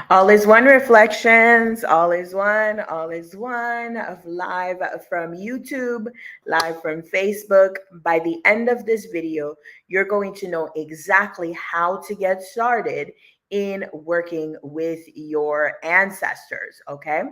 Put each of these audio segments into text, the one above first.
All is one reflections, all is one of live from YouTube, live from Facebook. By the end of this video, you're going to know exactly how to get started in working with your ancestors. Okay.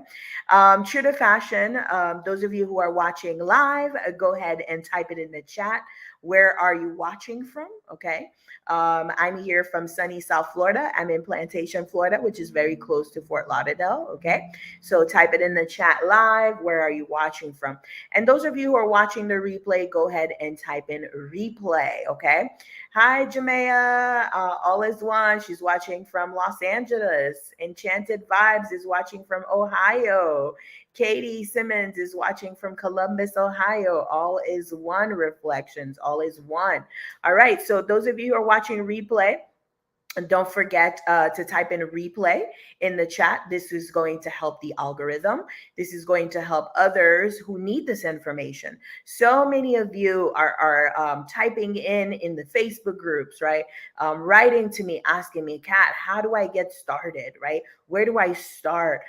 True to fashion, those of you who are watching live, go ahead and type it in the chat. Where are you watching from? Okay. I'm here from sunny South Florida. I'm in Plantation, Florida, which is very close to Fort Lauderdale. Okay. So type it in the chat live. Where are you watching from? And those of you who are watching the replay, go ahead and type in replay. Okay. Hi, Jamea. All is one. She's watching from Los Angeles. Enchanted Vibes is watching from Ohio. Katie Simmons is watching from Columbus, Ohio. All is one reflections. All is one. All right. So those of you who are watching replay, and don't forget to type in replay in the chat. This is going to help the algorithm. This is going to help others who need this information. So many of you are typing in the Facebook groups, right? Writing to me, asking me, Kat, how do I get started, right? Where do I start?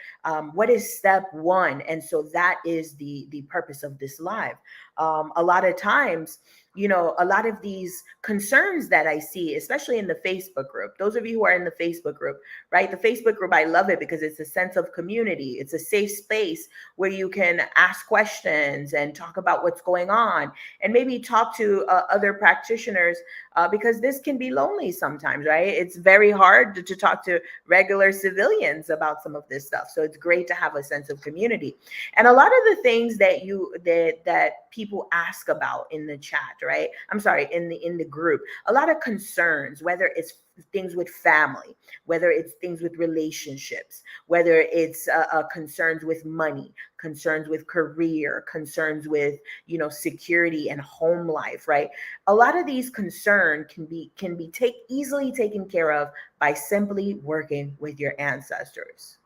What is step one? And so that is the purpose of this live. A lot of times, a lot of these concerns that I see, especially in the Facebook group, those of you who are in the Facebook group, right? The Facebook group, I love it because it's a sense of community. It's a safe space where you can ask questions and talk about what's going on and maybe talk to other practitioners because this can be lonely sometimes, right? It's very hard to talk to regular civilians about some of this stuff. So it's great to have a sense of community. And a lot of the things that people ask about in the chat, right? I'm sorry, in the group, a lot of concerns, whether it's things with family, whether it's things with relationships, whether it's concerns with money, concerns with career, concerns with security and home life, right? A lot of these concerns can be easily taken care of by simply working with your ancestors.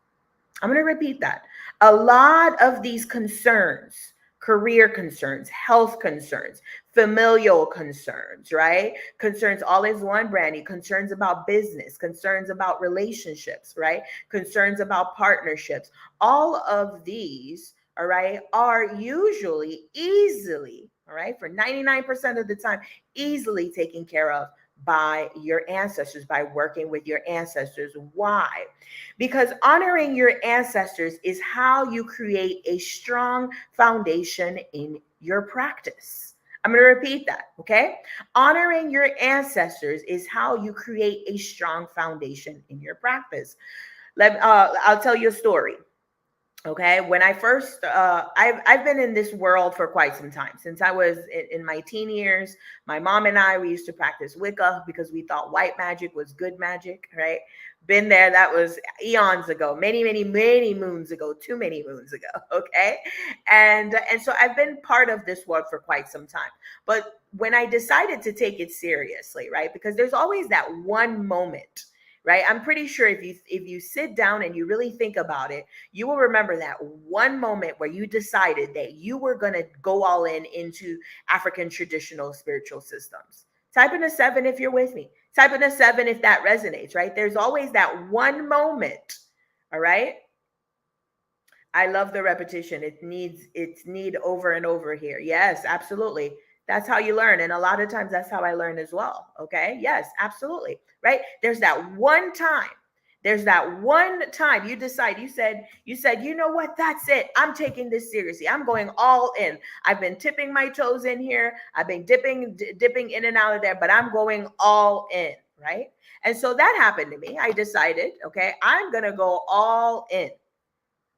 I'm going to repeat that. A lot of these concerns, career concerns, health concerns, familial concerns, right? Concerns, all is one, Brandy, concerns about business, concerns about relationships, right? Concerns about partnerships. All of these, all right, are usually easily, all right, for 99% of the time, easily taken care of by your ancestors, by working with your ancestors. Why? Because honoring your ancestors is how you create a strong foundation in your practice. I'm going to repeat that, okay? Honoring your ancestors is how you create a strong foundation in your practice. I'll tell you a story. Okay, when I first, I've been in this world for quite some time. Since I was in my teen years, my mom and I, we used to practice Wicca because we thought white magic was good magic, right? Been there. That was eons ago, many, many, many moons ago, too many moons ago. Okay, and so I've been part of this world for quite some time. But when I decided to take it seriously, right, because there's always that one moment, right? I'm pretty sure if you sit down and you really think about it, you will remember that one moment where you decided that you were going to go all in into African traditional spiritual systems. Type in a seven if you're with me. Type in a seven if that resonates, right? There's always that one moment. All right. I love the repetition. It's need over and over here. Yes, absolutely. That's how you learn. And a lot of times that's how I learn as well. Okay. Yes, absolutely. Right. There's that one time. There's that one time you decide, you said, you know what? That's it. I'm taking this seriously. I'm going all in. I've been tipping my toes in here. I've been dipping in and out of there, but I'm going all in. Right. And so that happened to me. I decided, okay, I'm going to go all in,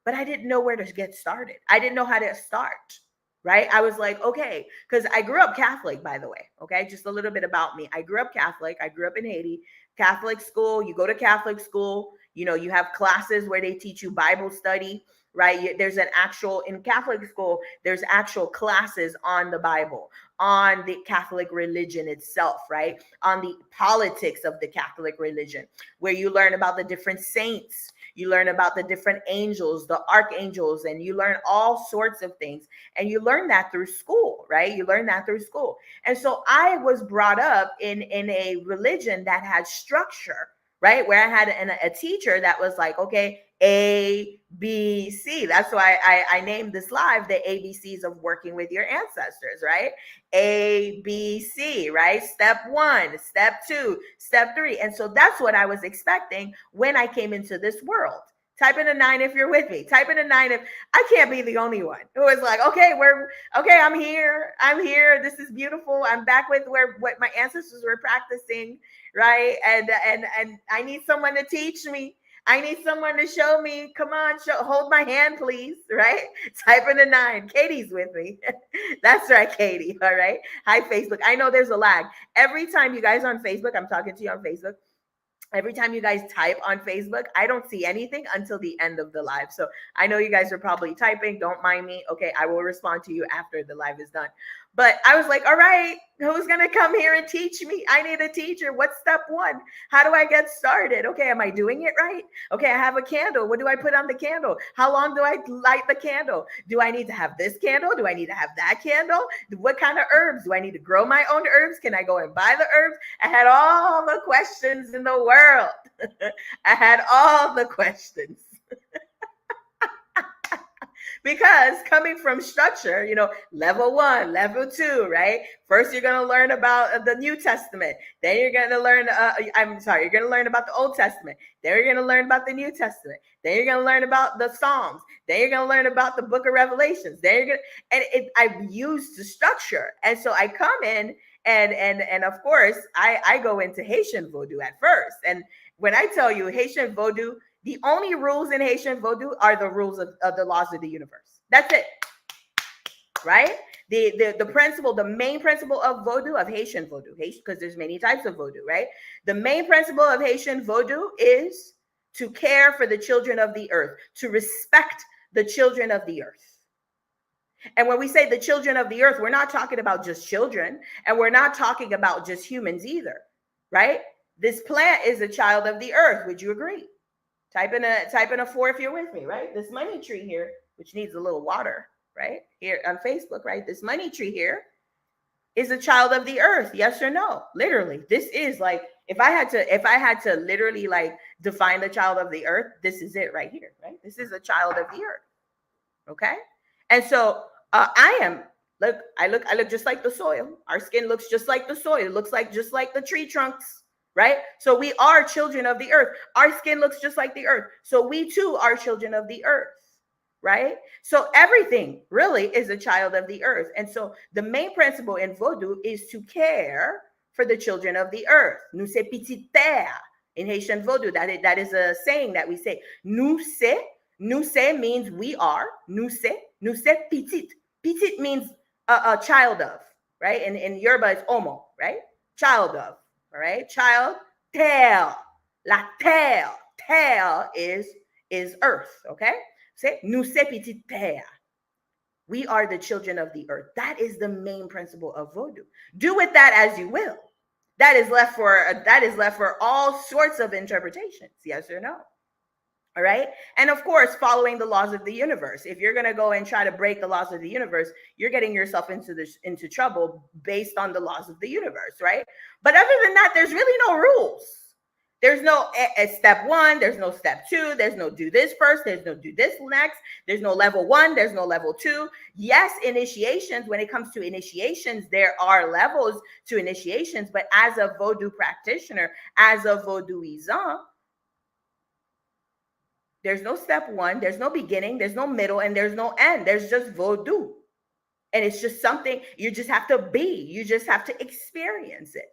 but I didn't know where to get started. I didn't know how to start. Right. I was like, okay, because I grew up Catholic, by the way. Okay. Just a little bit about me. I grew up Catholic. I grew up in Haiti, Catholic school. You go to Catholic school, you have classes where they teach you Bible study, right? There's an actual, in Catholic school, there's actual classes on the Bible, on the Catholic religion itself, right? On the politics of the Catholic religion, where you learn about the different saints, you learn about the different angels, the archangels, and you learn all sorts of things. And you learn that through school, right? You learn that through school. And so I was brought up in a religion that had structure, right? Where I had a teacher that was like, okay, A, B, C. That's why I named this live the ABCs of working with your ancestors, right? A, B, C, right? Step 1, step 2, step 3. And so that's what I was expecting when I came into this world. Type in a 9 if you're with me. Type in a 9 if I can't be the only one who is like, okay, I'm here. I'm here. This is beautiful. I'm back with what my ancestors were practicing, right? And I need someone to teach me. I need someone to show me. Come on, hold my hand, please. Right? Type in a 9. Katie's with me. That's right, Katie. All right. Hi, Facebook. I know there's a lag. Every time you guys on Facebook, I'm talking to you on Facebook. Every time you guys type on Facebook, I don't see anything until the end of the live. So I know you guys are probably typing. Don't mind me. Okay, I will respond to you after the live is done. But I was like, all right, who's going to come here and teach me? I need a teacher. What's step 1? How do I get started? Okay, am I doing it right? Okay, I have a candle. What do I put on the candle? How long do I light the candle? Do I need to have this candle? Do I need to have that candle? What kind of herbs? Do I need to grow my own herbs? Can I go and buy the herbs? I had all the questions in the world. I had all the questions. Because coming from structure, level 1, level 2, right? First, you're going to learn about the New Testament. Then you're going to learn, you're going to learn about the Old Testament. Then you're going to learn about the New Testament. Then you're going to learn about the Psalms. Then you're going to learn about the book of Revelations. Then you're going to, I've used the structure. And so I come in and of course, I go into Haitian Vodou at first. And when I tell you Haitian Vodou, the only rules in Haitian Vodou are the rules of the laws of the universe. That's it, right? The principle, the main principle of Vodou, of Haitian Vodou, because there's many types of Vodou, right? The main principle of Haitian Vodou is to care for the children of the earth, to respect the children of the earth. And when we say the children of the earth, we're not talking about just children, and we're not talking about just humans either, right? This plant is a child of the earth. Would you agree? Type in a 4 if you're with me, right? This money tree here, which needs a little water, right? Here on Facebook, right? This money tree here is a child of the earth. Yes or no? Literally. This is like, if I had to literally like define the child of the earth, this is it right here, right? This is a child of the earth. Okay? And so I look just like the soil. Our skin looks just like the soil. It looks like just like the tree trunks. Right? So we are children of the earth. Our skin looks just like the earth. So we too are children of the earth. Right? So everything really is a child of the earth. And so the main principle in Vodou is to care for the children of the earth. Nous c'est petite terre. In Haitian Vodou, that is a saying that we say. Nous c'est means we are. Nous c'est petite. Petite means a child of. Right? In Yoruba, it's Omo. Right? Child of. All right, child, terre, la terre, terre is earth. Okay, say nous c'est petite terre. We are the children of the earth. That is the main principle of Vodou. Do with that as you will. That is left for all sorts of interpretations. Yes or no? All right. And of course, following the laws of the universe. If you're going to go and try to break the laws of the universe, you're getting yourself into trouble based on the laws of the universe. Right. But other than that, there's really no rules. There's no step 1. There's no step 2. There's no do this first. There's no do this next. There's no level 1. There's no level 2. Yes, initiations. When it comes to initiations, there are levels to initiations. But as a Vodou practitioner, as a Vodouisant, there's no step 1, there's no beginning, there's no middle, and there's no end. There's just Vodou. And it's just something you just have to be. You just have to experience it.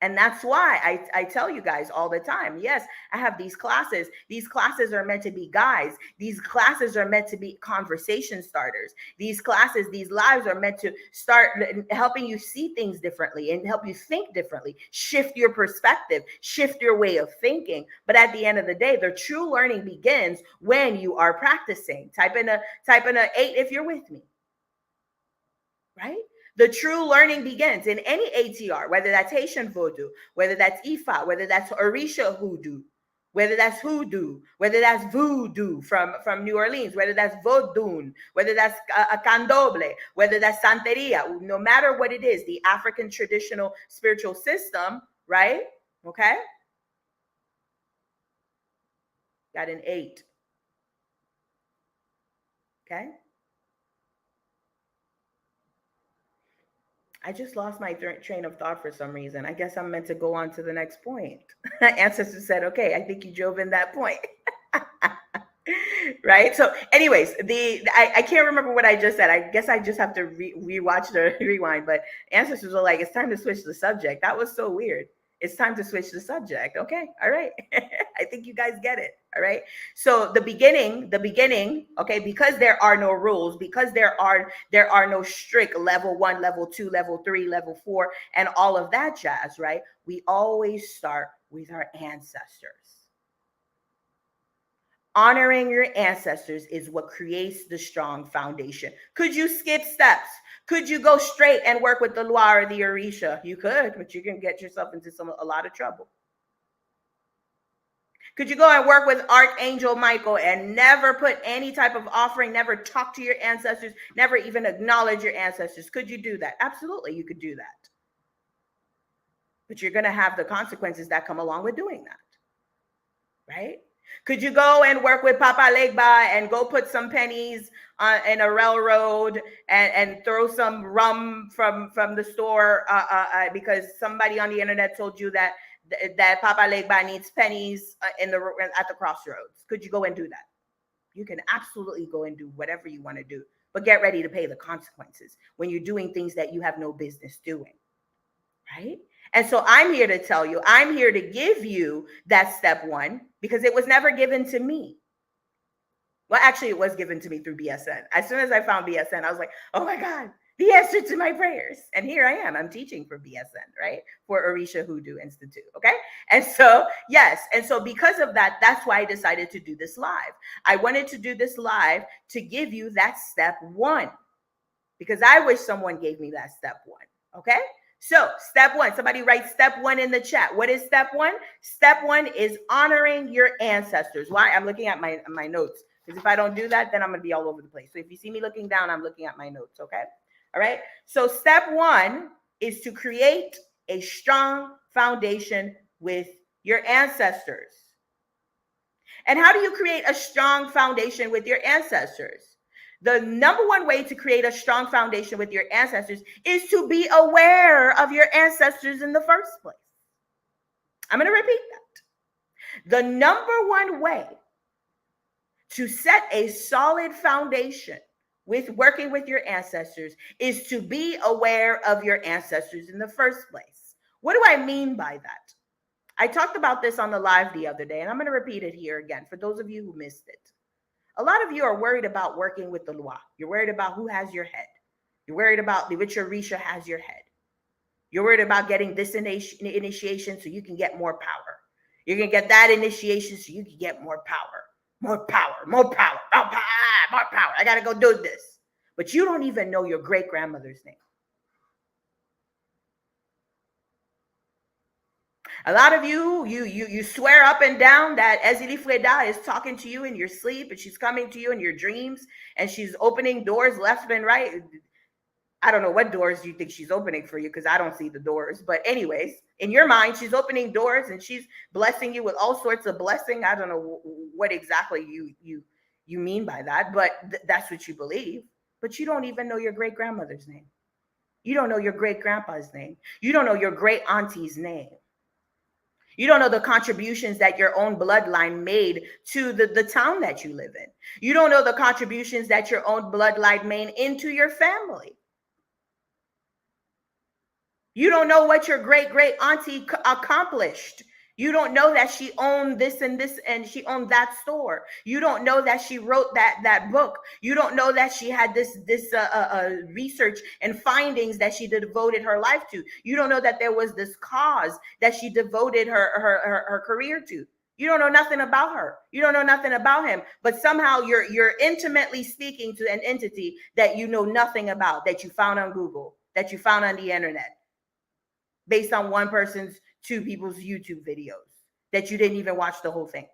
And that's why I tell you guys all the time, yes, I have these classes. These classes are meant to be guides. These classes are meant to be conversation starters. These classes, these lives are meant to start helping you see things differently and help you think differently, shift your perspective, shift your way of thinking. But at the end of the day, the true learning begins when you are practicing. Type in a 8 if you're with me, right? The true learning begins in any ATR, whether that's Haitian Vodou, whether that's Ifa, whether that's Orisha Hoodoo, whether that's Hoodoo, whether that's Voodoo from New Orleans, whether that's Vodun, whether that's a Candomblé, whether that's Santeria, no matter what it is, the African traditional spiritual system, right? Okay? Got an 8. Okay. I just lost my train of thought for some reason. I guess I'm meant to go on to the next point. Ancestor said, okay, I think you drove in that point. Right. So anyways, I can't remember what I just said. I guess I just have to rewatch the rewind, but ancestors were like, it's time to switch the subject. That was so weird. It's time to switch the subject. Okay. All right. I think you guys get it. All right. So the beginning, okay, because there are no rules, because there are no strict level 1, level 2, level 3, level 4, and all of that jazz, right? We always start with our ancestors. Honoring your ancestors is what creates the strong foundation. Could you skip steps? Could you go straight and work with the Loire or the Orisha? You could, but you can get yourself into a lot of trouble. Could you go and work with Archangel Michael and never put any type of offering, never talk to your ancestors, never even acknowledge your ancestors? Could you do that? Absolutely, you could do that. But you're going to have the consequences that come along with doing that, right? Could you go and work with Papa Legba and go put some pennies in a railroad and throw some rum from the store because somebody on the internet told you that Papa Legba needs pennies at the crossroads? Could you go and do that? You can absolutely go and do whatever you want to do, but get ready to pay the consequences when you're doing things that you have no business doing, right? And so I'm here to tell you, I'm here to give you that step 1 because it was never given to me. Well, actually, it was given to me through BSN. As soon as I found BSN, I was like, oh my God, the answer to my prayers. And here I am. I'm teaching for BSN, right? For Orisha Hoodoo Institute. Okay. And so, yes. And so because of that, that's why I decided to do this live. I wanted to do this live to give you that step 1 because I wish someone gave me that step 1. Okay. So step 1, somebody write step 1 in the chat. What is step 1? Step 1 is honoring your ancestors. Why? I'm looking at my notes because if I don't do that, then I'm going to be all over the place. So if you see me looking down, I'm looking at my notes. Okay. All right. So step 1 is to create a strong foundation with your ancestors. And how do you create a strong foundation with your ancestors? The number 1 way to create a strong foundation with your ancestors is to be aware of your ancestors in the first place. I'm going to repeat that. The number 1 way to set a solid foundation with working with your ancestors is to be aware of your ancestors in the first place. What do I mean by that? I talked about this on the live the other day, and I'm going to repeat it here again for those of you who missed it. A lot of you are worried about working with the Loa. You're worried about who has your head. You're worried about which Orisha has your head. You're worried about getting this initiation so you can get more power. You're going to get that initiation so you can get more power. More power, more power, more power, more power. I got to go do this. But you don't even know your great-grandmother's name. A lot of you swear up and down that Ezili Freda is talking to you in your sleep and she's coming to you in your dreams and she's opening doors left and right. I don't know what doors you think she's opening for you because I don't see the doors. But anyways, in your mind, she's opening doors and she's blessing you with all sorts of blessing. I don't know what exactly you mean by that, but that's what you believe. But you don't even know your great-grandmother's name. You don't know your great-grandpa's name. You don't know your great-auntie's name. You don't know the contributions that your own bloodline made to the town that you live in. You don't know the contributions that your own bloodline made into your family. You don't know what your great auntie accomplished. You don't know that she owned this and she owned that store. You don't know that she wrote that book. You don't know that she had this research and findings that she devoted her life to. You don't know that there was this cause that she devoted her career to. You don't know nothing about her. You don't know nothing about him. But somehow you're intimately speaking to an entity that you know nothing about, that you found on Google, that you found on the internet, based on one person's, 2 people's YouTube videos that you didn't even watch the whole thing.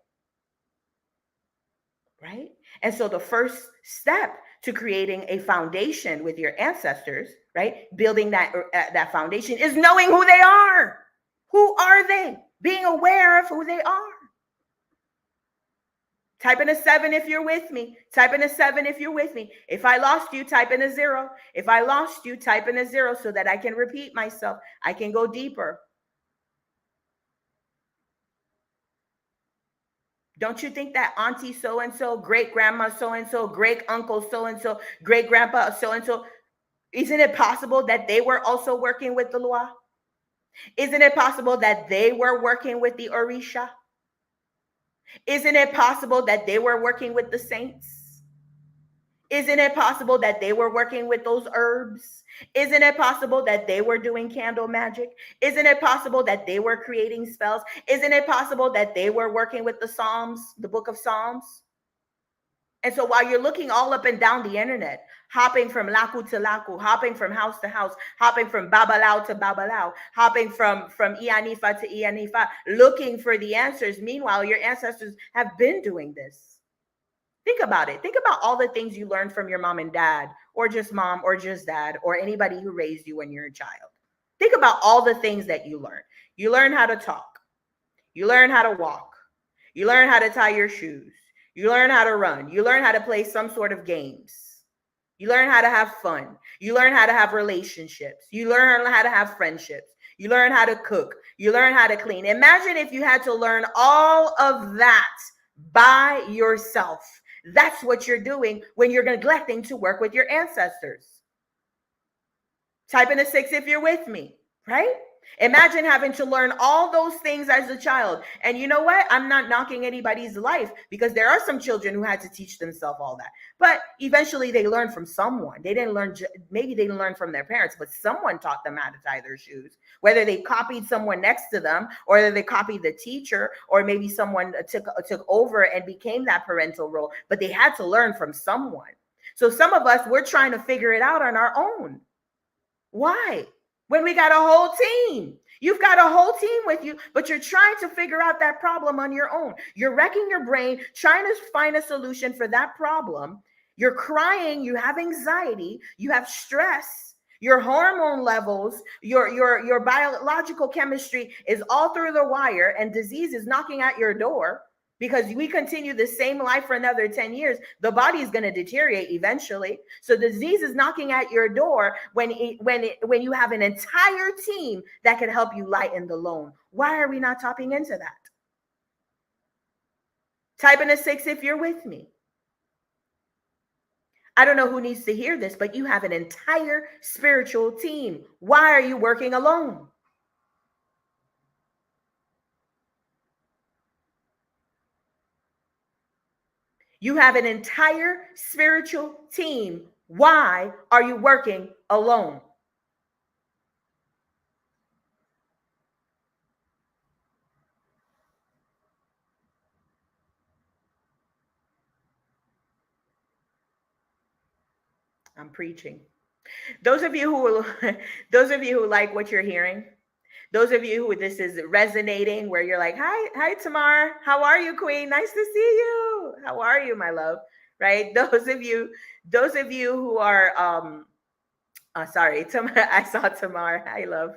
Right? And so the first step to creating a foundation with your ancestors, right? Building that foundation is knowing who they are. Who are they? Being aware of who they are. Type in a 7 if you're with me. Type in a 7 if you're with me. If I lost you, type in a 0. If I lost you, type in a 0 so that I can repeat myself. I can go deeper. Don't you think that auntie so-and-so, great grandma so-and-so, great uncle so-and-so, great grandpa so-and-so, isn't it possible that they were also working with the Loa? Isn't it possible that they were working with the Orisha? Isn't it possible that they were working with the saints? Isn't it possible that they were working with those herbs? Isn't it possible that they were doing candle magic? Isn't it possible that they were creating spells? Isn't it possible that they were working with the Psalms, the book of Psalms? And so while you're looking all up and down the internet, hopping from laku to laku, hopping from house to house, hopping from babalao to babalao, hopping from Ianifa to Ianifa, looking for the answers, meanwhile, your ancestors have been doing this. Think about it. Think about all the things you learned from your mom and dad, or just mom, or just dad, or anybody who raised you when you're a child. Think about all the things that you learned. You learn how to talk. You learn how to walk. You learn how to tie your shoes. You learn how to run. You learn how to play some sort of games. You learn how to have fun. You learn how to have relationships. You learn how to have friendships. You learn how to cook. You learn how to clean. Imagine if you had to learn all of that by yourself. That's what you're doing when you're neglecting to work with your ancestors. Type in a 6 if you're with me, right? Imagine having to learn all those things as a child. And you know what? I'm not knocking anybody's life, because there are some children who had to teach themselves all that. But eventually they learned from someone. They didn't learn, maybe they didn't learn from their parents, but someone taught them how to tie their shoes. Whether they copied someone next to them, or whether they copied the teacher, or maybe someone took over and became that parental role. But they had to learn from someone. So some of us, we're trying to figure it out on our own. Why? When we got a whole team. You've got a whole team with you, but you're trying to figure out that problem on your own. You're wrecking your brain, trying to find a solution for that problem. You're crying, you have anxiety, you have stress, your hormone levels, your biological chemistry is all through the wire, and disease is knocking at your door. Because we continue the same life for another 10 years, the body is going to deteriorate eventually. So disease is knocking at your door when you have an entire team that can help you lighten the load. Why are we not tapping into that? Type in a 6 if you're with me. I don't know who needs to hear this, but you have an entire spiritual team. Why are you working alone? You have an entire spiritual team. Why are you working alone? I'm preaching. Those of you those of you who like what you're hearing, those of you who this is resonating, where you're like, hi, Tamar. How are you, Queen? Nice to see you. How are you, my love? Right? Those of you who are sorry, Tamar, I saw Tamar. Hi, love.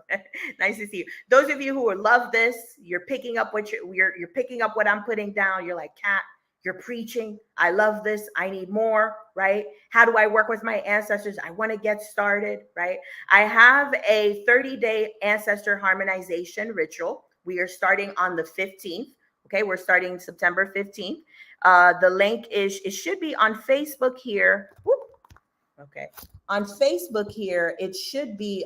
Nice to see you. Those of you who love this, you're picking up what you're picking up what I'm putting down. You're like, Kat, you're preaching. I love this. I need more, right? How do I work with my ancestors? I want to get started, right? I have a 30-day ancestor harmonization ritual. We are starting on the 15th. Okay, we're starting September 15th. The link it should be on Facebook here. Whoop. Okay, on Facebook here, it should be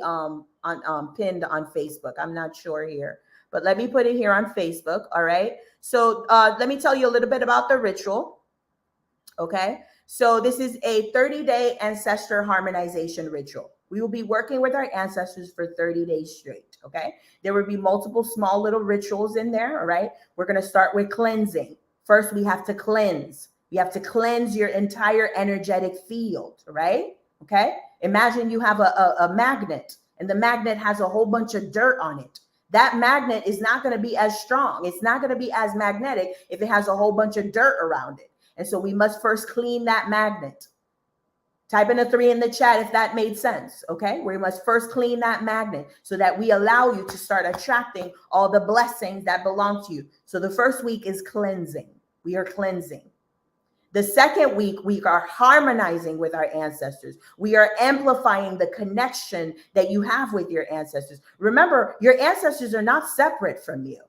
pinned on Facebook. I'm not sure here, but let me put it here on Facebook. All right. So let me tell you a little bit about the ritual. Okay. So this is a 30-day ancestor harmonization ritual. We will be working with our ancestors for 30 days straight. Okay. There will be multiple small little rituals in there. All right. We're going to start with cleansing. First, we have to cleanse. You have to cleanse your entire energetic field, right? Okay. Imagine you have a magnet, and the magnet has a whole bunch of dirt on it. That magnet is not going to be as strong. It's not going to be as magnetic if it has a whole bunch of dirt around it. And so we must first clean that magnet. Type in a 3 in the chat if that made sense. Okay. We must first clean that magnet so that we allow you to start attracting all the blessings that belong to you. So the first week is cleansing. We are cleansing. The second week, we are harmonizing with our ancestors. We are amplifying the connection that you have with your ancestors. Remember, your ancestors are not separate from you.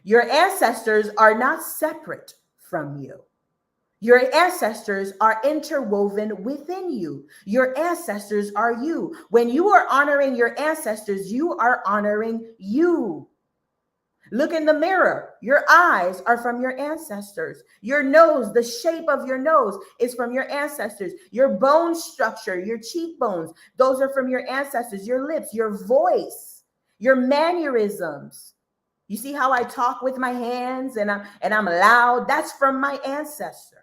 Your ancestors are not separate from you. Your ancestors are interwoven within you. Your ancestors are you. When you are honoring your ancestors, you are honoring you. Look in the mirror. Your eyes are from your ancestors. Your nose, the shape of your nose is from your ancestors. Your bone structure, your cheekbones, those are from your ancestors. Your lips, your voice, your mannerisms. You see how I talk with my hands and I'm loud? That's from my ancestors.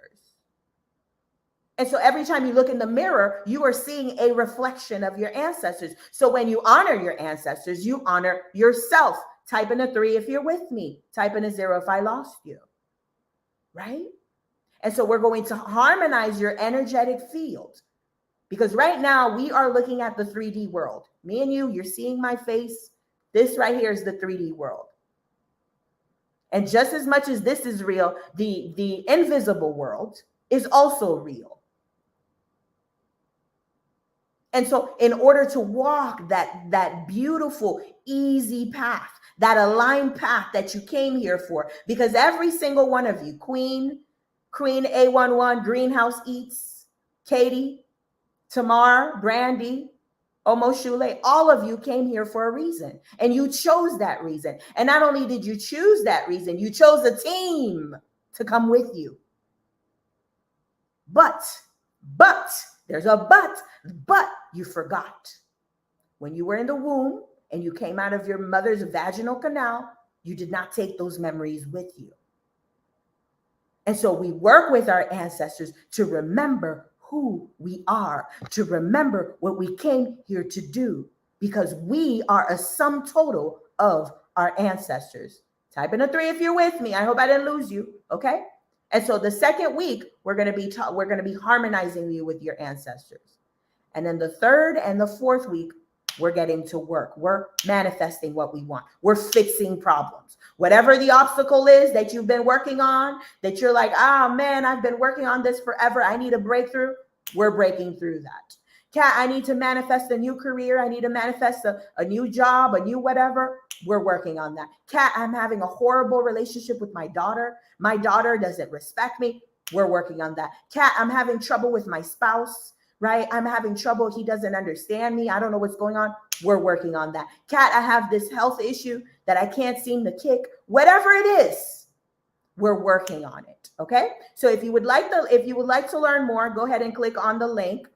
And so every time you look in the mirror, you are seeing a reflection of your ancestors. So when you honor your ancestors, you honor yourself. Type in a 3 if you're with me. Type in a 0 if I lost you. Right? And so we're going to harmonize your energetic field. Because right now we are looking at the 3D world. Me and you're seeing my face. This right here is the 3D world. And just as much as this is real, the invisible world is also real. And so in order to walk that beautiful, easy path, that aligned path that you came here for, because every single one of you, Queen A11, Greenhouse Eats, Katie, Tamar, Brandy, Omoshule, all of you came here for a reason. And you chose that reason. And not only did you choose that reason, you chose a team to come with you. But, there's a but you forgot. When you were in the womb and you came out of your mother's vaginal canal, you did not take those memories with you. And so we work with our ancestors to remember who we are, to remember what we came here to do, because we are a sum total of our ancestors. Type in a 3 if you're with me. I hope I didn't lose you. Okay. And so the second week, we're going to be harmonizing you with your ancestors. And then the third and the fourth week, we're getting to work. We're manifesting what we want. We're fixing problems. Whatever the obstacle is that you've been working on, that you're like, oh man, I've been working on this forever. I need a breakthrough. We're breaking through that. Kat, I need to manifest a new career. I need to manifest a new job, a new whatever. We're working on that. Kat, I'm having a horrible relationship with my daughter. My daughter doesn't respect me. We're working on that. Kat, I'm having trouble with my spouse, right? I'm having trouble. He doesn't understand me. I don't know what's going on. We're working on that. Kat, I have this health issue that I can't seem to kick. Whatever it is, we're working on it. Okay. So if you would like to learn more, go ahead and click on the link.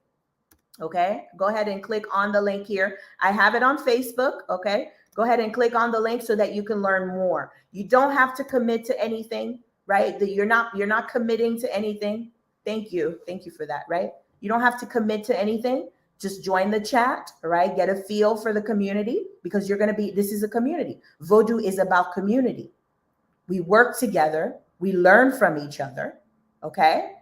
Okay. Go ahead and click on the link here. I have it on Facebook. Okay. Go ahead and click on the link so that you can learn more. You don't have to commit to anything, right? You're not committing to anything. Thank you. Thank you for that. Right. You don't have to commit to anything. Just join the chat, all right? Get a feel for the community, because this is a community. Vodou is about community. We work together. We learn from each other, okay?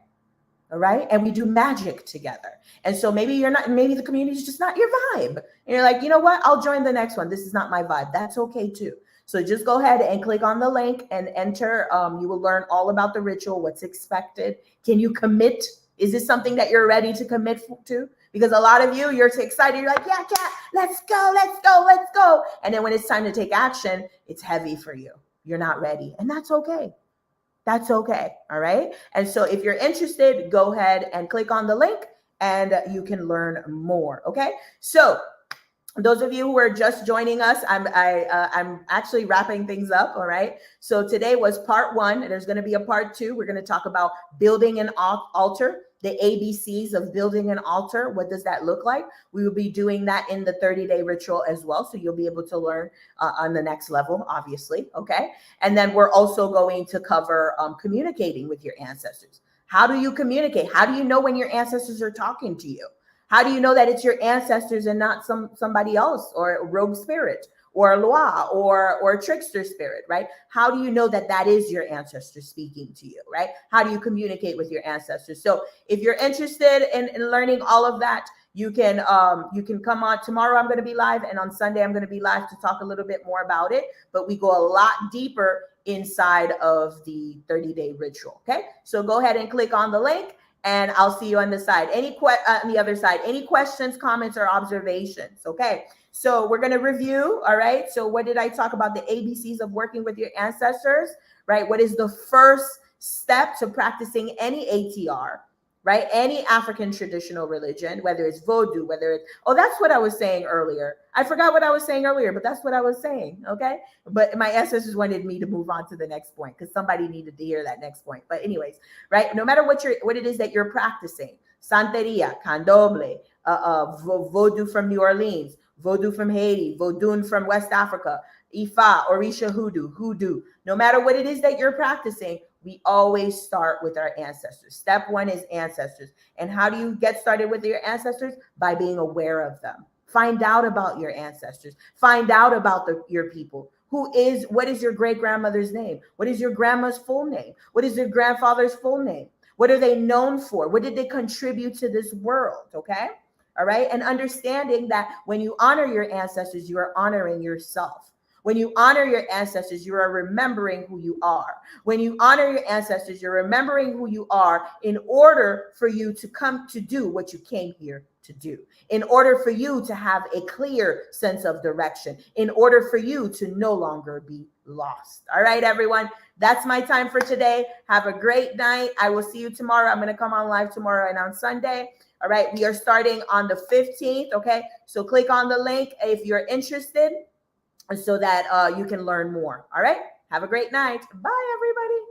All right? And we do magic together. And so maybe the community is just not your vibe. And you're like, you know what? I'll join the next one. This is not my vibe. That's okay too. So just go ahead and click on the link and enter. You will learn all about the ritual, what's expected. Can you commit? Is this something that you're ready to commit to? Because a lot of you're excited. You're like, yeah, Kat, let's go. And then when it's time to take action, it's heavy for you. You're not ready. And that's okay. That's okay. All right. And so if you're interested, go ahead and click on the link and you can learn more. Okay. So those of you who are just joining us, I'm actually wrapping things up. All right. So today was part 1. There's going to be a part 2. We're going to talk about building an altar, the ABCs of building an altar. What does that look like? We will be doing that in the 30-day ritual as well. So you'll be able to learn on the next level, obviously. Okay. And then we're also going to cover communicating with your ancestors. How do you communicate? How do you know when your ancestors are talking to you? How do you know that it's your ancestors and not somebody else, or a rogue spirit, or a loa, or a trickster spirit, right? How do you know that is your ancestor speaking to you, right? How do you communicate with your ancestors? So if you're interested in learning all of that, you can come on tomorrow. I'm going to be live, and on Sunday I'm going to be live to talk a little bit more about it, but we go a lot deeper inside of the 30-day ritual. Okay, so go ahead and click on the link, and I'll see you on the side. On the other side, any questions, comments, or observations? Okay, so we're going to review. All right, so what did I talk about? The ABCs of working with your ancestors, right? What is the first step to practicing any ATR, right? Any African traditional religion, whether it's Vodou, whether it's, oh, that's what I was saying earlier. I forgot what I was saying earlier, but that's what I was saying. Okay, but my ancestors wanted me to move on to the next point because somebody needed to hear that next point. But anyways, right? No matter what it is that you're practicing, Santeria, Candomblé, Vodou from New Orleans, Vodou from Haiti, Vodun from West Africa, Ifa, Orisha Hoodoo. No matter what it is that you're practicing, we always start with our ancestors. Step one is ancestors. And how do you get started with your ancestors? By being aware of them. Find out about your ancestors. Find out about your people. What is your great grandmother's name? What is your grandma's full name? What is your grandfather's full name? What are they known for? What did they contribute to this world? Okay. All right. And understanding that when you honor your ancestors, you are honoring yourself. When you honor your ancestors, you are remembering who you are. When you honor your ancestors, you're remembering who you are in order for you to come to do what you came here to do, in order for you to have a clear sense of direction, in order for you to no longer be lost. All right, everyone. That's my time for today. Have a great night. I will see you tomorrow. I'm going to come on live tomorrow and on Sunday. All right. We are starting on the 15th. Okay. So click on the link if you're interested, so that you can learn more. All right. Have a great night. Bye, everybody.